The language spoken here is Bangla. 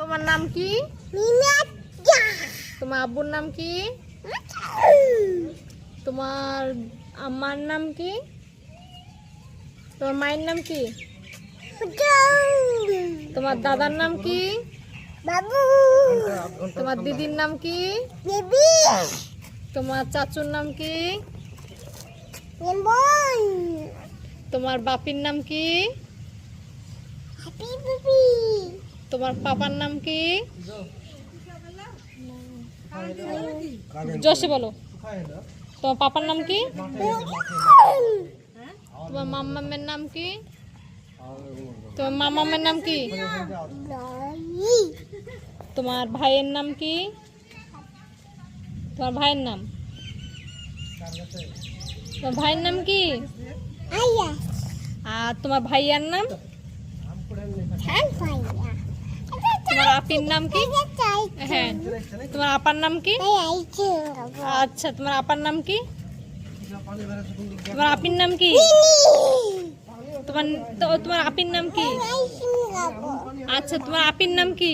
তোমার নাম কি? তোমার আব্বুর নাম কি? তোমার আম্মার নাম কি? তোমার মায়ের নাম কি? তোমার দাদার নাম কি? বাবু। তোমার দিদির নাম কি? বেবি। তোমার চাচুর নাম কি? লেমন। তোমার বাপির নাম কি? Happy baby. তোমার পাপার নাম কি? জোশে বলো। তোমার পাপার নাম কি? তোমার মাম্মামের নাম কি? তোমার মামামের নাম কি? তোমার ভাইয়ের নাম কি? তোমার ভাইয়ের নাম? তোমার ভাইয়ের নাম কি? আয়া। আর তোমার ভাইয়ার নাম? হ্যাঁ ভাইয়া। তোমার আপির নাম কি? হ্যাঁ। তোমার আপার নাম কি? আচ্ছা, তোমার আপার নাম কি? তোমার আপির নাম কি? তোমার তোমার আপির নাম কি? আচ্ছা, তোমার আপির নাম কি?